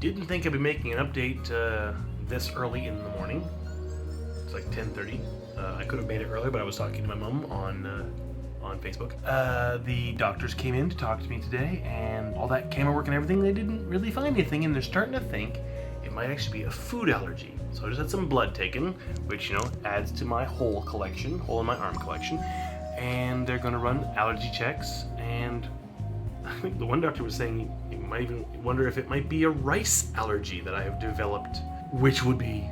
didn't think I'd be making an update this early in the morning. It's like 10:30. I could have made it earlier, but I was talking to my mom on Facebook. The doctors came in to talk to me today, and all that camera work and everything, they didn't really find anything, and they're starting to think it might actually be a food allergy. So I just had some blood taken, which, you know, adds to my hole in my arm collection. And they're gonna run allergy checks, and I think the one doctor was saying you might even wonder if it might be a rice allergy that I have developed, which would be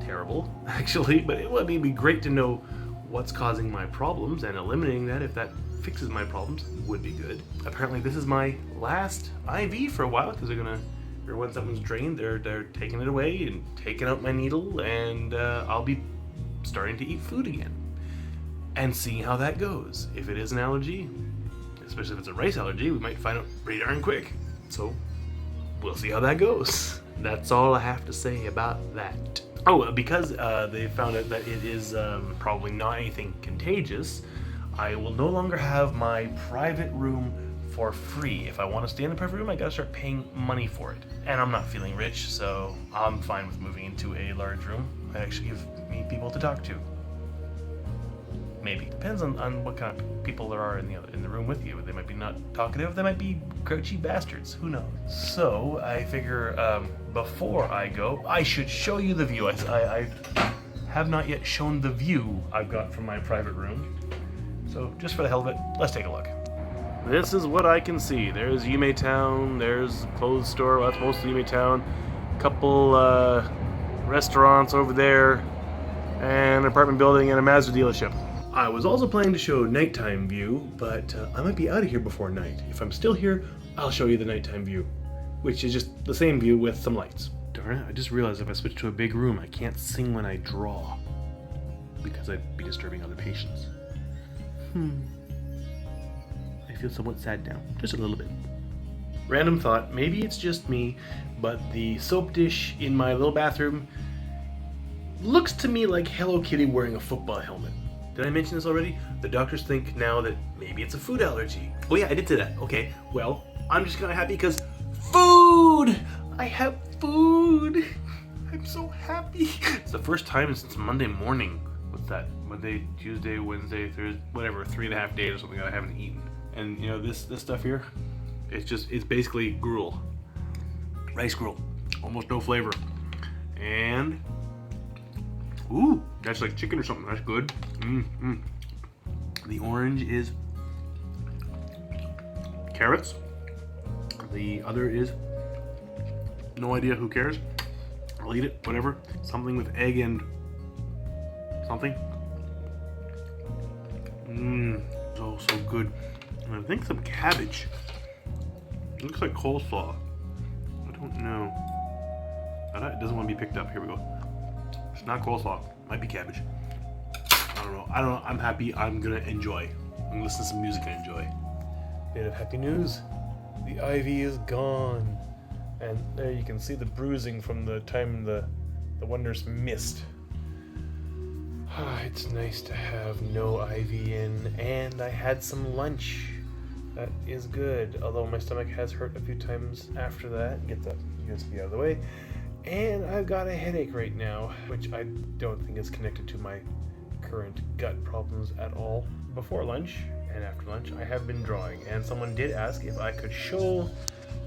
terrible, actually, but it would be great to know what's causing my problems, and eliminating that, if that fixes my problems, would be good. Apparently this is my last IV for a while, because they're gonna, or when something's drained, they're taking it away and taking out my needle, and I'll be starting to eat food again and seeing how that goes. If it is an allergy, especially if it's a rice allergy, we might find out pretty darn quick. So we'll see how that goes. That's all I have to say about that. Oh, because they found out that it is probably not anything contagious, I will no longer have my private room for free. If I want to stay in the private room, I gotta start paying money for it. And I'm not feeling rich, so I'm fine with moving into a large room. It actually gives me people to talk to. Maybe. Depends on what kind of people there are in the room with you. They might be not talkative, they might be grouchy bastards, who knows. So I figure before I go, I should show you the view. I have not yet shown the view I've got from my private room. So just for the hell of it, let's take a look. This is what I can see. There's Yume Town, there's a clothes store, well, that's mostly Yume Town. Couple restaurants over there, and an apartment building and a Mazda dealership. I was also planning to show nighttime view, but I might be out of here before night. If I'm still here, I'll show you the nighttime view, which is just the same view with some lights. Darn it, I just realized if I switch to a big room, I can't sing when I draw, because I'd be disturbing other patients. I feel somewhat sad now, just a little bit. Random thought, maybe it's just me, but the soap dish in my little bathroom looks to me like Hello Kitty wearing a football helmet. Did I mention this already? The doctors think now that maybe it's a food allergy. Oh yeah, I did say that. Okay, well, I'm just kind of happy because food! I have food! I'm so happy. It's the first time since Monday morning. What's that? Monday, Tuesday, Wednesday, Thursday, whatever, 3.5 days or something I haven't eaten. And you know, this stuff here, it's basically gruel. Rice gruel. Almost no flavor. And ooh, that's like chicken or something. That's good. The orange is carrots. The other is no idea, who cares. I'll eat it, whatever. Something with egg and something. So good. And I think some cabbage. It looks like coleslaw. I don't know. It doesn't want to be picked up. Here we go. It's not coleslaw. Might be cabbage. I don't know. I'm happy. I'm gonna enjoy. I'm gonna listen to some music and enjoy. Bit of happy news. The IV is gone. And there you can see the bruising from the time the one nurse missed. It's nice to have no IV in, and I had some lunch. That is good, although my stomach has hurt a few times after that. Get the USB out of the way. And I've got a headache right now, which I don't think is connected to my current gut problems at all. Before lunch and after lunch, I have been drawing, and someone did ask if I could show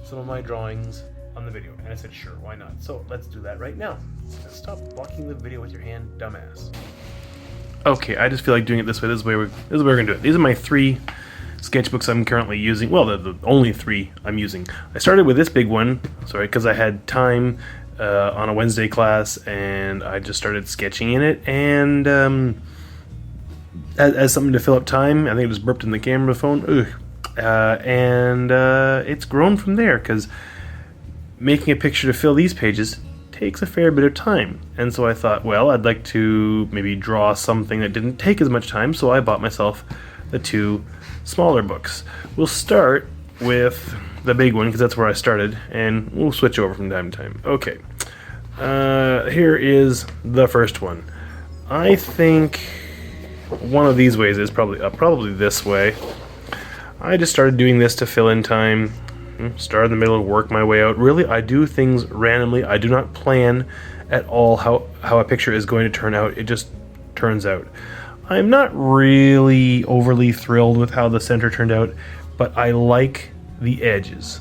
some of my drawings on the video, and I said sure, why not? So let's do that right now. Stop blocking the video with your hand, dumbass. Okay, I just feel like doing it this way. This is the way we're gonna do it. These are my 3 sketchbooks I'm currently using. Well, the only 3 I'm using. I started with this big one, because I had time on a Wednesday class, and I just started sketching in it, and as something to fill up time. I think it just burped in the camera phone. And it's grown from there, because making a picture to fill these pages takes a fair bit of time. And so I thought, well, I'd like to maybe draw something that didn't take as much time, so I bought myself the 2 smaller books. We'll start with the big one, because that's where I started, and we'll switch over from time to time. Okay, here is the first one. I think one of these ways is probably this way. I just started doing this to fill in time, Start in the middle and work my way out. Really, I do things randomly. I do not plan at all how a picture is going to turn out. It just turns out. I'm not really overly thrilled with how the center turned out, but I like the edges.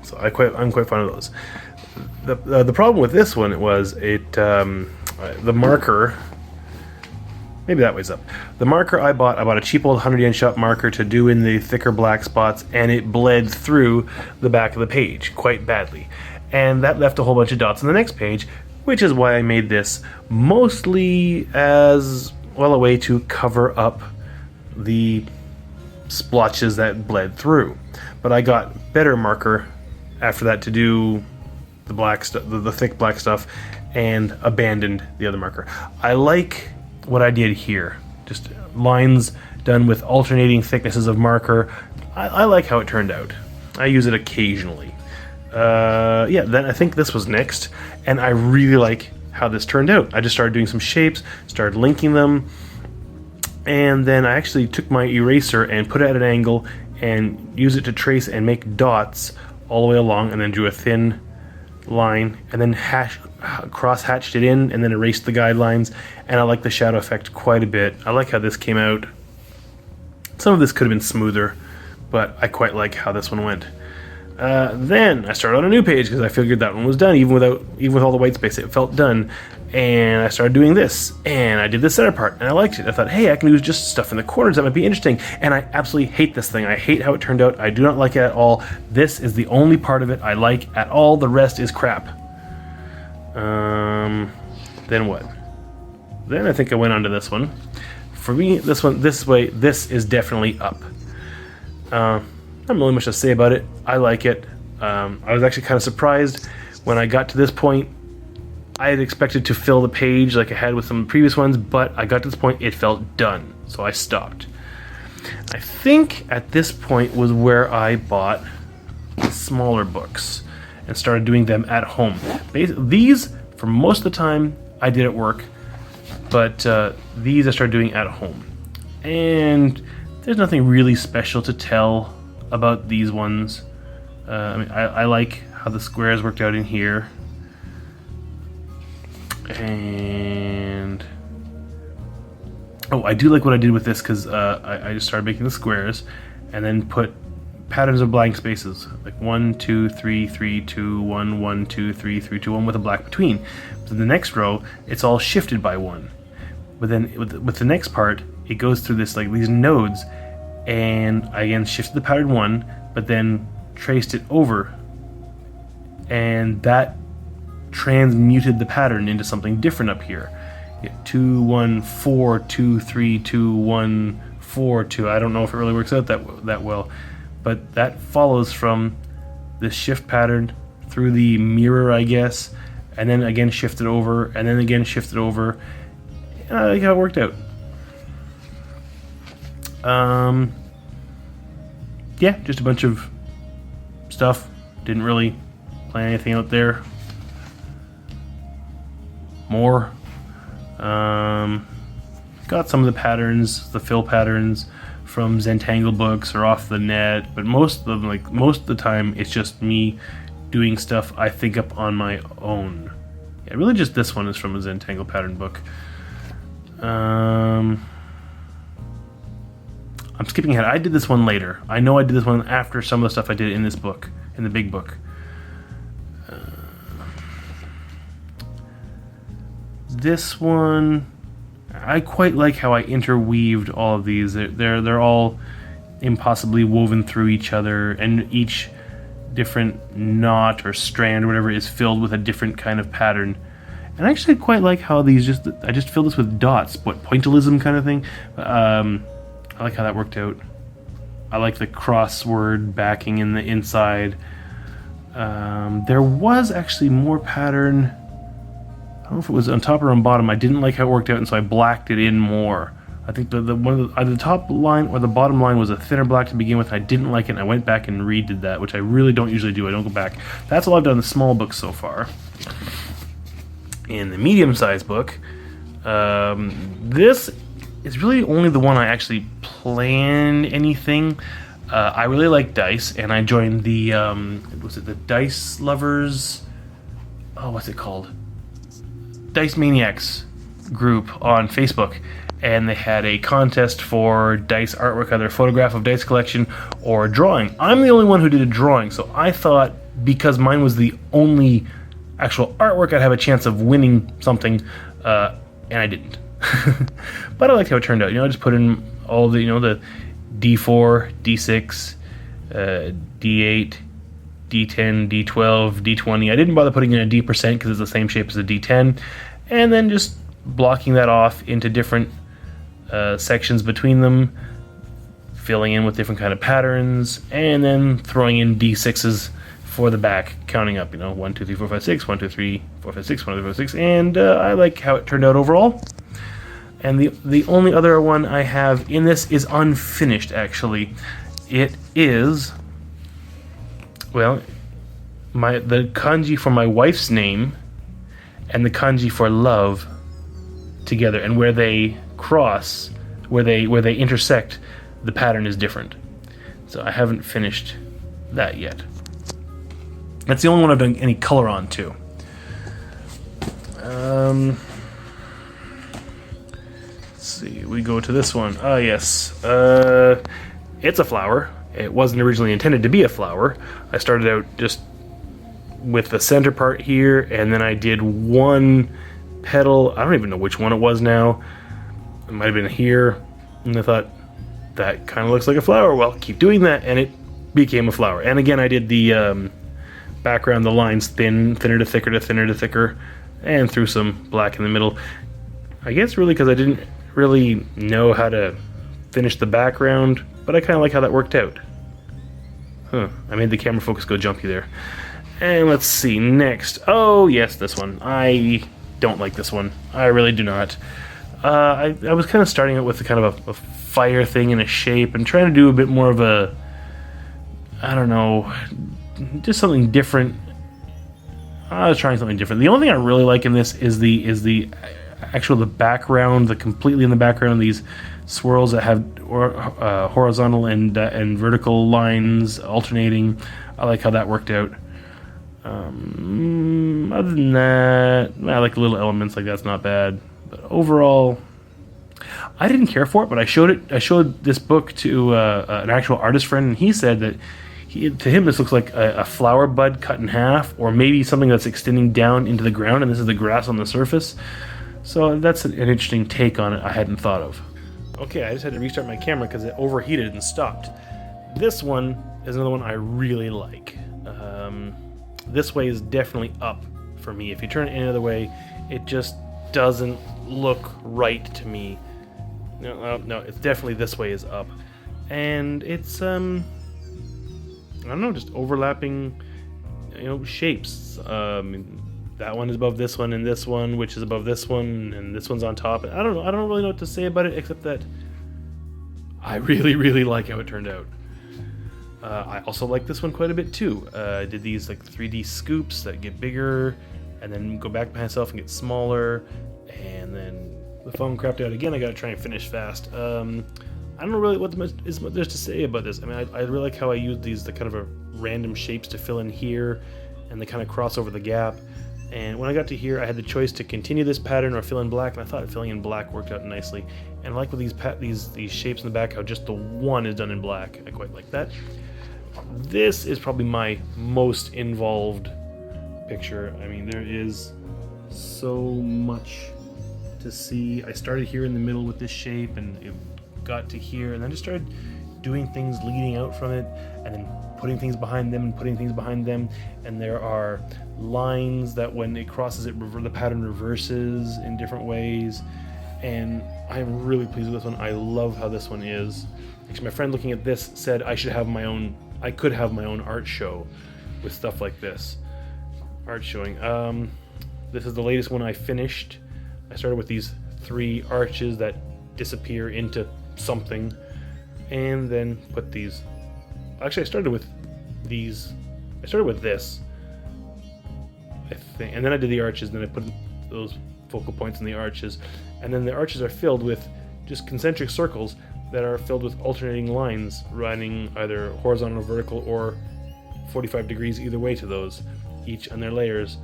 So I'm quite fond of those. The problem with this one was the marker. Maybe that way's up. The marker I bought a cheap old 100 yen shop marker to do in the thicker black spots, and it bled through the back of the page quite badly. And that left a whole bunch of dots on the next page, which is why I made this mostly as well a way to cover up the splotches that bled through. But I got better marker after that to do the black stuff, the thick black stuff, and abandoned the other marker. I like what I did here. Just lines done with alternating thicknesses of marker. I like how it turned out. I use it occasionally. Yeah, then I think this was next, and I really like how this turned out. I just started doing some shapes, started linking them, and then I actually took my eraser and put it at an angle and use it to trace and make dots all the way along, and then drew a thin line, and then cross-hatched it in, and then erased the guidelines. And I like the shadow effect quite a bit. I like how this came out. Some of this could have been smoother, but I quite like how this one went. Then I started on a new page because I figured that one was done, even with all the white space. It felt done, and I started doing this, and I did the center part, and I liked it. I thought, hey, I can use just stuff in the corners that might be interesting. And I absolutely hate this thing. I hate how it turned out. I do not like it at all. This is the only part of it I like at all. The rest is crap. Then what? Then I think I went on to this one. For me, this is definitely up. Not really much to say about it. I like it. I was actually kind of surprised when I got to this point. I had expected to fill the page like I had with some previous ones, but I got to this point, it felt done, so I stopped. I think at this point was where I bought smaller books and started doing them at home. These, for most of the time, I did at work, but these I started doing at home. And there's nothing really special to tell about these ones. I mean, I like how the squares worked out in here. And oh, I do like what I did with this because I just started making the squares and then put patterns of blank spaces, like 1 2 3 3 2 1 1 2 3 3 2 1 with a black between. So the next row, it's all shifted by 1. But then with the next part, it goes through this like these nodes, and I again shifted the pattern 1, but then traced it over, and that transmuted the pattern into something different up here. 2 1 4 2 3 2 1 4 2. I don't know if it really works out that well, but that follows from this shift pattern through the mirror, I guess, and then again shifted over, and then again shifted over. And I like how it worked out. Yeah, just a bunch of stuff. Didn't really plan anything out there. More. Got some of the patterns, the fill patterns from Zentangle books or off the net, but most of them, like most of the time, it's just me doing stuff I think up on my own. Yeah, really just this one is from a Zentangle pattern book. I'm skipping ahead. I did this one later. I know I did this one after some of the stuff I did in this book, in the big book. This one, I quite like how I interweaved all of these. They're all impossibly woven through each other, and each different knot or strand or whatever is filled with a different kind of pattern. And I actually quite like how these I just filled this with dots, what pointillism kind of thing. I like how that worked out. I like the crossword backing in the inside. There was actually more pattern. I don't know if it was on top or on bottom. I didn't like how it worked out, and so I blacked it in more. I think the top line or the bottom line was a thinner black to begin with. I didn't like it, and I went back and redid that, which I really don't usually do. I don't go back. That's all I've done in the small book so far. In the medium-sized book, this is really only the one I actually planned anything. I really like dice, and I joined the was it the Dice Lovers? Oh, what's it called? Dice Maniacs group on Facebook, and they had a contest for dice artwork, either a photograph of dice collection or drawing. I'm the only one who did a drawing, so I thought because mine was the only actual artwork, I'd have a chance of winning something, and I didn't. But I liked how it turned out. You know, I just put in all the, you know, the D4, D6, D8, D10, D12, D20. I didn't bother putting in a D% because it's the same shape as a D10, and then just blocking that off into different sections between them, filling in with different kind of patterns, and then throwing in D6s for the back, counting up, you know, 1, 2, 3, 4, 5, 6, 1, 2, 3, 4, 5, 6, 1, 2, 3, 4, 5, 6, and I like how it turned out overall. And the only other one I have in this is unfinished, actually. It is, well, the kanji for my wife's name and the kanji for love together, and where they cross, where they intersect, the pattern is different. So I haven't finished that yet. That's the only one I've done any color on, too. Let's see, we go to this one. Ah, yes. It's a flower. It wasn't originally intended to be a flower. I started out just with the center part here, and then I did one petal. I don't even know which one it was now. It might have been here. And I thought, that kind of looks like a flower. Well, keep doing that, and it became a flower. And again, I did the background, the lines thinner to thicker to thinner to thicker, and threw some black in the middle. I guess really because I didn't really know how to finish the background, but I kind of like how that worked out. Huh, I made the camera focus go jumpy there. And let's see, next. Oh, yes, this one. I don't like this one. I really do not. I was kind of starting out with kind of a fire thing in a shape and trying to do a bit more of a, I don't know, just something different. I was trying something different. The only thing I really like in this is the background, the completely in the background, these swirls that have horizontal and vertical lines alternating. I like how that worked out. Other than that, I like little elements like that's not bad. But overall, I didn't care for it. But I showed this book to an actual artist friend, and he said that to him this looks like a flower bud cut in half, or maybe something that's extending down into the ground, and this is the grass on the surface. So that's an interesting take on it I hadn't thought of. Okay, I just had to restart my camera because it overheated and stopped. This one is another one I really like. This way is definitely up for me. If you turn it any other way, it just doesn't look right to me. No, it's definitely this way is up. And it's, I don't know, just overlapping, shapes. That one is above this one, and this one, which is above this one, and this one's on top. I don't know. I don't really know what to say about it, except that I really, really like how it turned out. I also like this one quite a bit too. I did these like 3D scoops that get bigger, and then go back by myself and get smaller, and then the phone crapped out again. I gotta try and finish fast. I don't know really what there's to say about this. I mean, I really like how I use the kind of random shapes to fill in here, and they kind of cross over the gap. And when I got to here, I had the choice to continue this pattern or fill in black, and I thought filling in black worked out nicely. And I like with these shapes in the back, how just the one is done in black. I quite like that. This is probably my most involved picture. I mean, there is so much to see. I started here in the middle with this shape, and it got to here, and then just started doing things leading out from it, and then putting things behind them and putting things behind them. And there are lines that when it crosses it, the pattern reverses in different ways. And I'm really pleased with this one. I love how this one is. Actually, my friend looking at this said I could have my own art show with stuff like this. Art showing. This is the latest one I finished. I started with these 3 arches that disappear into something, and then put these. Actually, I started with these. I started with this, I think, and then I did the arches, and then I put those focal points in the arches, and then the arches are filled with just concentric circles that are filled with alternating lines running either horizontal, vertical, or 45 degrees either way to those, each on their layers.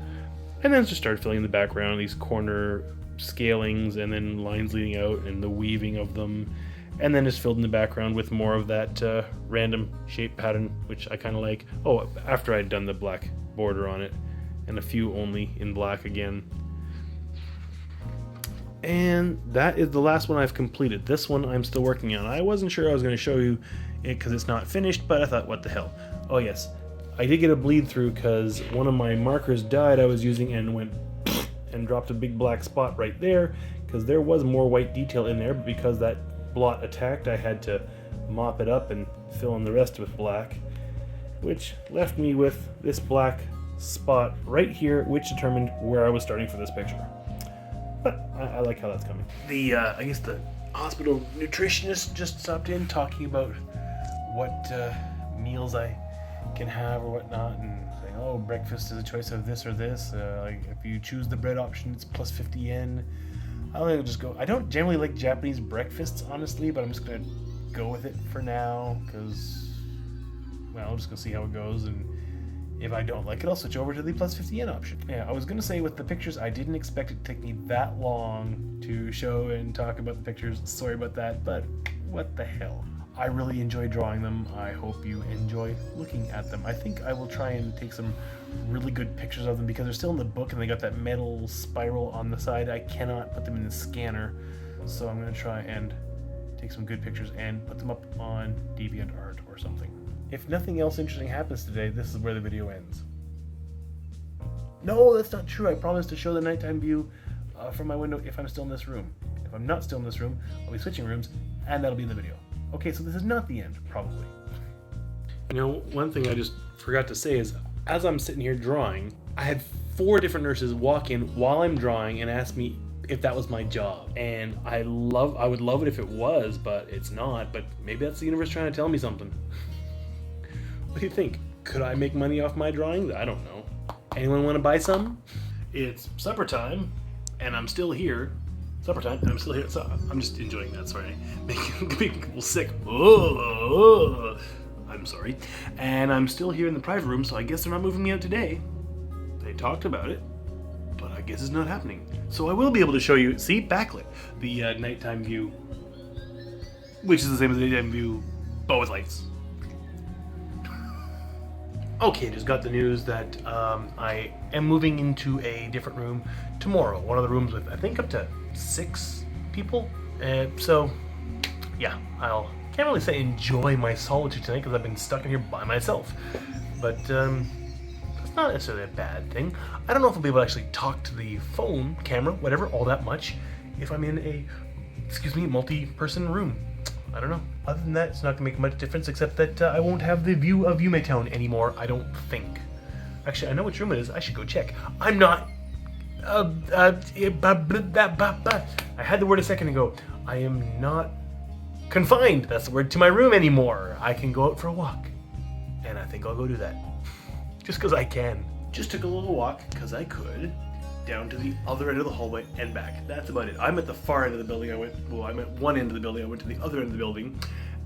And then just start filling in the background, these corner scalings and then lines leading out and the weaving of them. And then just filled in the background with more of that random shape pattern, which I kind of like. Oh, after I'd done the black border on it, and a few only in black again. And that is the last one I've completed. This one I'm still working on. I wasn't sure I was going to show you it because it's not finished, but I thought, what the hell. Oh yes, I did get a bleed through because one of my markers died I was using and went and dropped a big black spot right there, because there was more white detail in there, but because that blot attacked, I had to mop it up and fill in the rest with black, which left me with this black spot right here, which determined where I was starting for this picture. But I like how that's coming. The I guess the hospital nutritionist just stopped in talking about what meals I can have or whatnot, and saying, oh, breakfast is a choice of this or this. Like if you choose the bread option, it's plus 50 yen. I think I'll just go. I don't generally like Japanese breakfasts, honestly, but I'm just gonna go with it for now because, well, I'll just go see how it goes, and if I don't like it, I'll switch over to the plus 50 yen option. Yeah, I was gonna say with the pictures, I didn't expect it to take me that long to show and talk about the pictures. Sorry about that, but what the hell. I really enjoy drawing them. I hope you enjoy looking at them. I think I will try and take some really good pictures of them because they're still in the book and they got that metal spiral on the side. I cannot put them in the scanner, so I'm going to try and take some good pictures and put them up on DeviantArt or something. If nothing else interesting happens today, this is where the video ends. No, that's not true. I promised to show the nighttime view from my window if I'm still in this room. If I'm not still in this room, I'll be switching rooms, and that'll be in the video. Okay, so this is not the end, probably. You know, one thing I just forgot to say is, as I'm sitting here drawing, I had 4 different nurses walk in while I'm drawing and ask me if that was my job. And I would love it if it was, but it's not. But maybe that's the universe trying to tell me something. What do you think? Could I make money off my drawings? I don't know. Anyone want to buy some? It's supper time, and I'm still here. Supper time, and I'm still here. So I'm just enjoying that. Sorry, making people sick. Oh, I'm sorry. And I'm still here in the private room, so I guess they're not moving me out today. They talked about it, but I guess it's not happening. So I will be able to show you. See, backlit, the nighttime view, which is the same as the daytime view, but with lights. Okay, just got the news that I am moving into a different room tomorrow. One of the rooms with, I think, up to 6 people. So, yeah, can't really say enjoy my solitude tonight because I've been stuck in here by myself. But that's not necessarily a bad thing. I don't know if I'll be able to actually talk to the phone, camera, whatever, all that much if I'm in a, multi-person room. I don't know. Other than that, it's not going to make much difference, except that I won't have the view of Yumetown anymore, I don't think. Actually, I know which room it is. I should go check. I'm not... I had the word a second ago. I am not confined, that's the word, to my room anymore. I can go out for a walk. And I think I'll go do that. Just because I can. Just took a little walk, because I could, down to the other end of the hallway and back. That's about it. I'm at the far end of the building. I'm at one end of the building. I went to the other end of the building,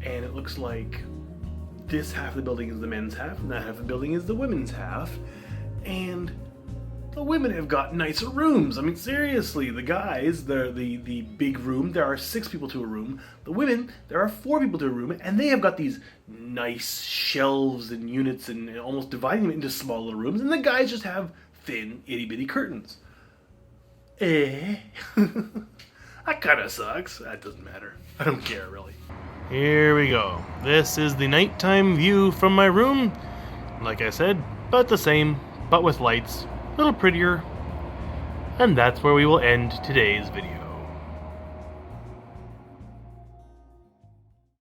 and it looks like this half of the building is the men's half, and that half of the building is the women's half. And the women have got nicer rooms. I mean, seriously, the guys, the big room, there are 6 people to a room. The women, there are 4 people to a room, and they have got these nice shelves and units and almost dividing them into small little rooms, and the guys just have thin, itty-bitty curtains. That kind of sucks. That doesn't matter. I don't care, really. Here we go. This is the nighttime view from my room. Like I said, about the same, but with lights. A little prettier. And that's where we will end today's video.